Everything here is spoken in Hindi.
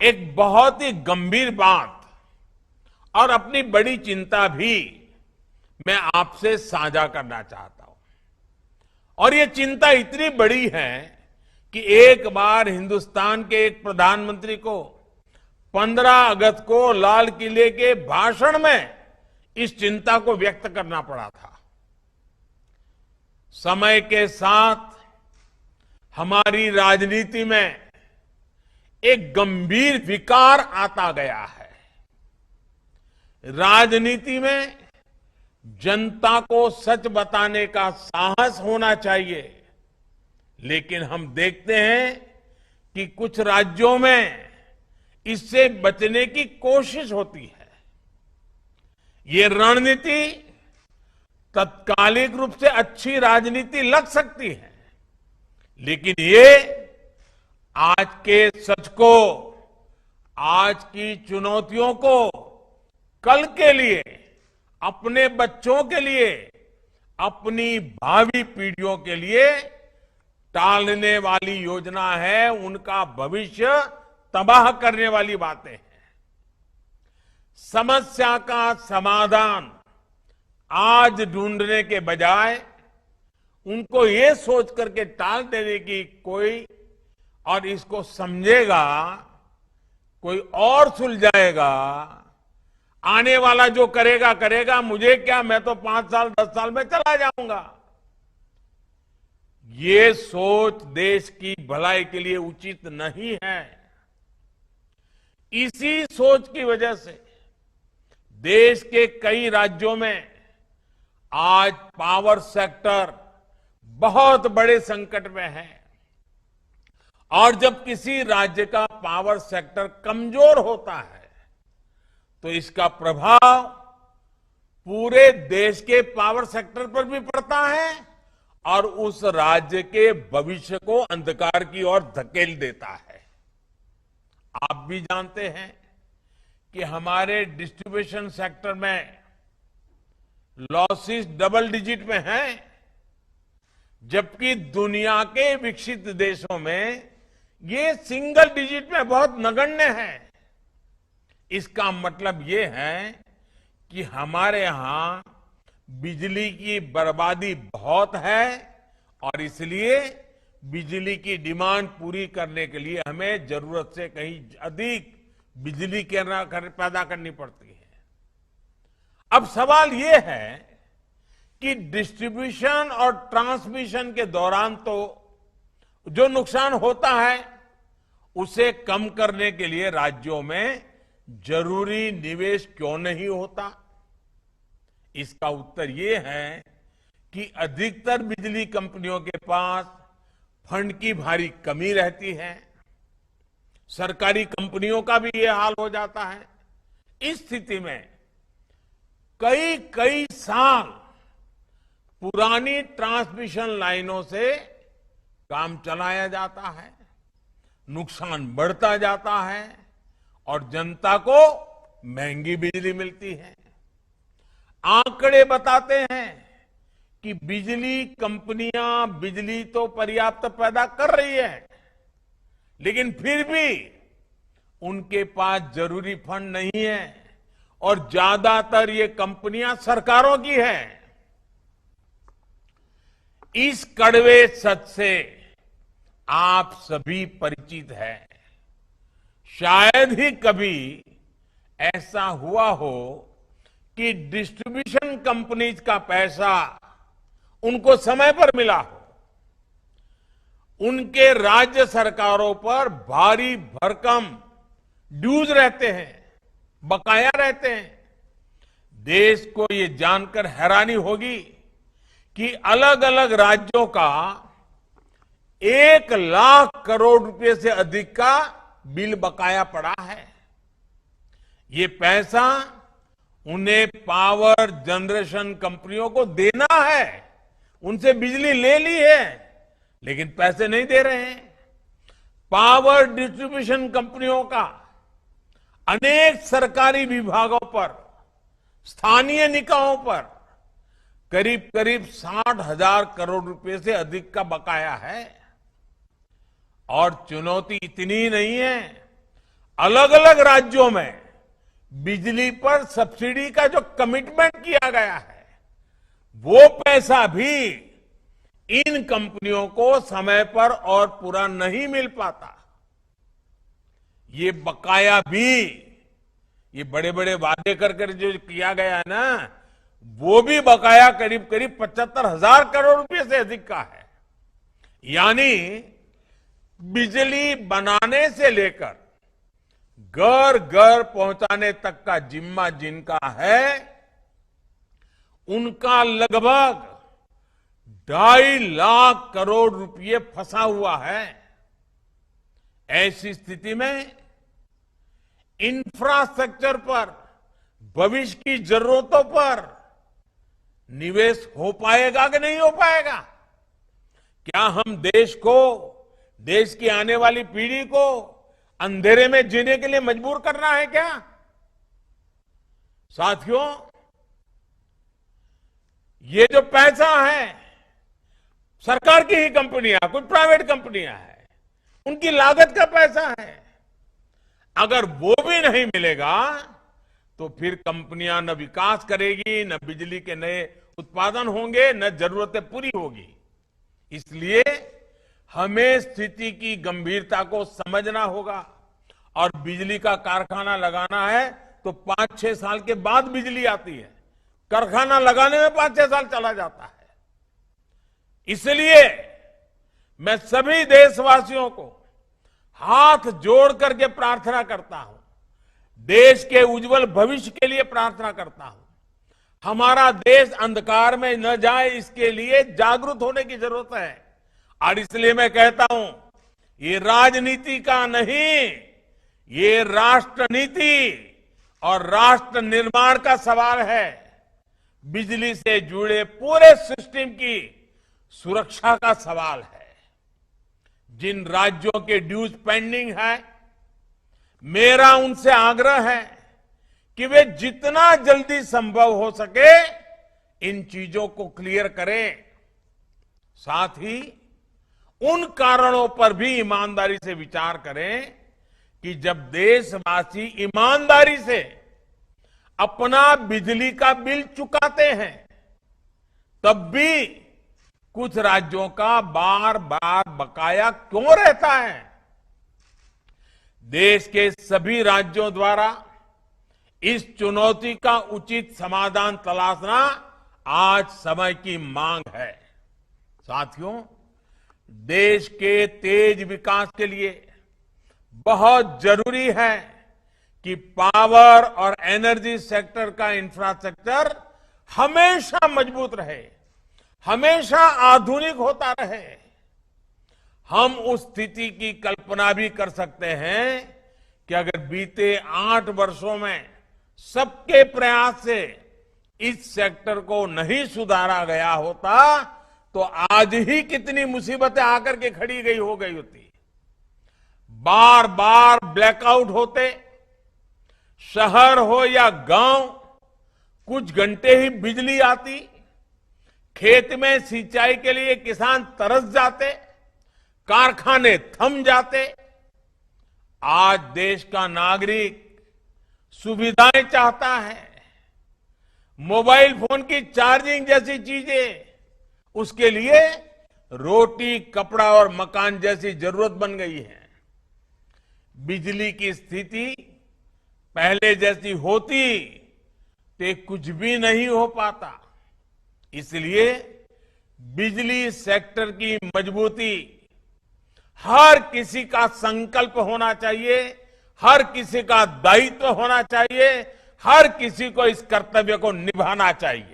एक बहुत ही गंभीर बात और अपनी बड़ी चिंता भी मैं आपसे साझा करना चाहता हूं। और ये चिंता इतनी बड़ी है कि एक बार हिंदुस्तान के एक प्रधानमंत्री को 15 अगस्त को लाल किले के भाषण में इस चिंता को व्यक्त करना पड़ा था। समय के साथ हमारी राजनीति में एक गंभीर विकार आता गया है। राजनीति में जनता को सच बताने का साहस होना चाहिए, लेकिन हम देखते हैं कि कुछ राज्यों में इससे बचने की कोशिश होती है। ये रणनीति तत्कालिक रूप से अच्छी राजनीति लग सकती है, लेकिन ये आज के सच को, आज की चुनौतियों को कल के लिए, अपने बच्चों के लिए, अपनी भावी पीढ़ियों के लिए टालने वाली योजना है। उनका भविष्य तबाह करने वाली बातें हैं। समस्या का समाधान आज ढूंढने के बजाय उनको ये सोच करके टाल देने की कोई और इसको समझेगा, कोई और सुलझाएगा, आने वाला जो करेगा करेगा, मुझे क्या, मैं तो 5 साल 10 साल में चला जाऊंगा। ये सोच देश की भलाई के लिए उचित नहीं है। इसी सोच की वजह से देश के कई राज्यों में आज पावर सेक्टर बहुत बड़े संकट में है। और जब किसी राज्य का पावर सेक्टर कमजोर होता है तो इसका प्रभाव पूरे देश के पावर सेक्टर पर भी पड़ता है और उस राज्य के भविष्य को अंधकार की ओर धकेल देता है। आप भी जानते हैं कि हमारे डिस्ट्रीब्यूशन सेक्टर में लॉसेस डबल डिजिट में हैं, जबकि दुनिया के विकसित देशों में ये सिंगल डिजिट में बहुत नगण्य है। इसका मतलब ये है कि हमारे यहां बिजली की बर्बादी बहुत है और इसलिए बिजली की डिमांड पूरी करने के लिए हमें जरूरत से कहीं अधिक बिजली पैदा करनी पड़ती है। अब सवाल ये है कि डिस्ट्रीब्यूशन और ट्रांसमिशन के दौरान तो जो नुकसान होता है उसे कम करने के लिए राज्यों में जरूरी निवेश क्यों नहीं होता? इसका उत्तर ये है कि अधिकतर बिजली कंपनियों के पास फंड की भारी कमी रहती है। सरकारी कंपनियों का भी ये हाल हो जाता है। इस स्थिति में कई कई साल पुरानी ट्रांसमिशन लाइनों से काम चलाया जाता है, नुकसान बढ़ता जाता है और जनता को महंगी बिजली मिलती है। आंकड़े बताते हैं कि बिजली कंपनियां बिजली तो पर्याप्त पैदा कर रही है, लेकिन फिर भी उनके पास जरूरी फंड नहीं है और ज्यादातर ये कंपनियां सरकारों की हैं। इस कड़वे सच से आप सभी परिचित हैं। शायद ही कभी ऐसा हुआ हो कि डिस्ट्रीब्यूशन कंपनीज का पैसा उनको समय पर मिला हो। उनके राज्य सरकारों पर भारी भरकम ड्यूज रहते हैं, बकाया रहते हैं। देश को ये जानकर हैरानी होगी कि अलग अलग राज्यों का 1 लाख करोड़ रुपए से अधिक का बिल बकाया पड़ा है। ये पैसा उन्हें पावर जनरेशन कंपनियों को देना है। उनसे बिजली ले ली है, लेकिन पैसे नहीं दे रहे हैं। पावर डिस्ट्रीब्यूशन कंपनियों का अनेक सरकारी विभागों पर, स्थानीय निकायों पर करीब करीब 60,000 करोड़ रुपए से अधिक का बकाया है। और चुनौती इतनी नहीं है, अलग अलग राज्यों में बिजली पर सब्सिडी का जो कमिटमेंट किया गया है, वो पैसा भी इन कंपनियों को समय पर और पूरा नहीं मिल पाता। ये बकाया भी, ये बड़े बड़े वादे कर जो किया गया है ना, वो भी बकाया करीब करीब 75,000 करोड़ रुपए से अधिक का है। यानी बिजली बनाने से लेकर घर घर पहुंचाने तक का जिम्मा जिनका है, उनका लगभग 2.5 लाख करोड़ रुपए फंसा हुआ है। ऐसी स्थिति में इंफ्रास्ट्रक्चर पर, भविष्य की जरूरतों पर निवेश हो पाएगा कि नहीं हो पाएगा? क्या हम देश को, देश की आने वाली पीढ़ी को अंधेरे में जीने के लिए मजबूर करना है क्या? साथियों, ये जो पैसा है, सरकार की ही कंपनियां, कुछ प्राइवेट कंपनियां हैं, उनकी लागत का पैसा है। अगर वो भी नहीं मिलेगा तो फिर कंपनियां न विकास करेगी, न बिजली के नए उत्पादन होंगे, न जरूरतें पूरी होगी। इसलिए हमें स्थिति की गंभीरता को समझना होगा और बिजली का कारखाना लगाना है तो 5-6 साल के बाद बिजली आती है, कारखाना लगाने में 5-6 साल चला जाता है। इसलिए मैं सभी देशवासियों को हाथ जोड़ करके प्रार्थना करता हूं, देश के उज्जवल भविष्य के लिए प्रार्थना करता हूं। हमारा देश अंधकार में न जाए, इसके लिए जागरूक होने की जरूरत है। और इसलिए मैं कहता हूं, ये राजनीति का नहीं, ये राष्ट्र नीति और राष्ट्र निर्माण का सवाल है। बिजली से जुड़े पूरे सिस्टम की सुरक्षा का सवाल है। जिन राज्यों के ड्यूज पेंडिंग है, मेरा उनसे आग्रह है कि वे जितना जल्दी संभव हो सके इन चीजों को क्लियर करें। साथ ही उन कारणों पर भी ईमानदारी से विचार करें कि जब देशवासी ईमानदारी से अपना बिजली का बिल चुकाते हैं, तब भी कुछ राज्यों का बार बार बकाया क्यों रहता है? देश के सभी राज्यों द्वारा इस चुनौती का उचित समाधान तलाशना आज समय की मांग है। साथियों, देश के तेज विकास के लिए बहुत जरूरी है कि पावर और एनर्जी सेक्टर का इंफ्रास्ट्रक्चर हमेशा मजबूत रहे, हमेशा आधुनिक होता रहे। हम उस स्थिति की कल्पना भी कर सकते हैं कि अगर बीते 8 वर्षों में सबके प्रयास से इस सेक्टर को नहीं सुधारा गया होता तो आज ही कितनी मुसीबतें आकर के खड़ी हो गई होती। बार बार ब्लैकआउट होते, शहर हो या गांव, कुछ घंटे ही बिजली आती, खेत में सिंचाई के लिए किसान तरस जाते, कारखाने थम जाते। आज देश का नागरिक सुविधाएं चाहता है, मोबाइल फोन की चार्जिंग जैसी चीजें उसके लिए रोटी, कपड़ा और मकान जैसी जरूरत बन गई है। बिजली की स्थिति पहले जैसी होती तो कुछ भी नहीं हो पाता। इसलिए बिजली सेक्टर की मजबूती हर किसी का संकल्प होना चाहिए, हर किसी का दायित्व होना चाहिए, हर किसी को इस कर्तव्य को निभाना चाहिए।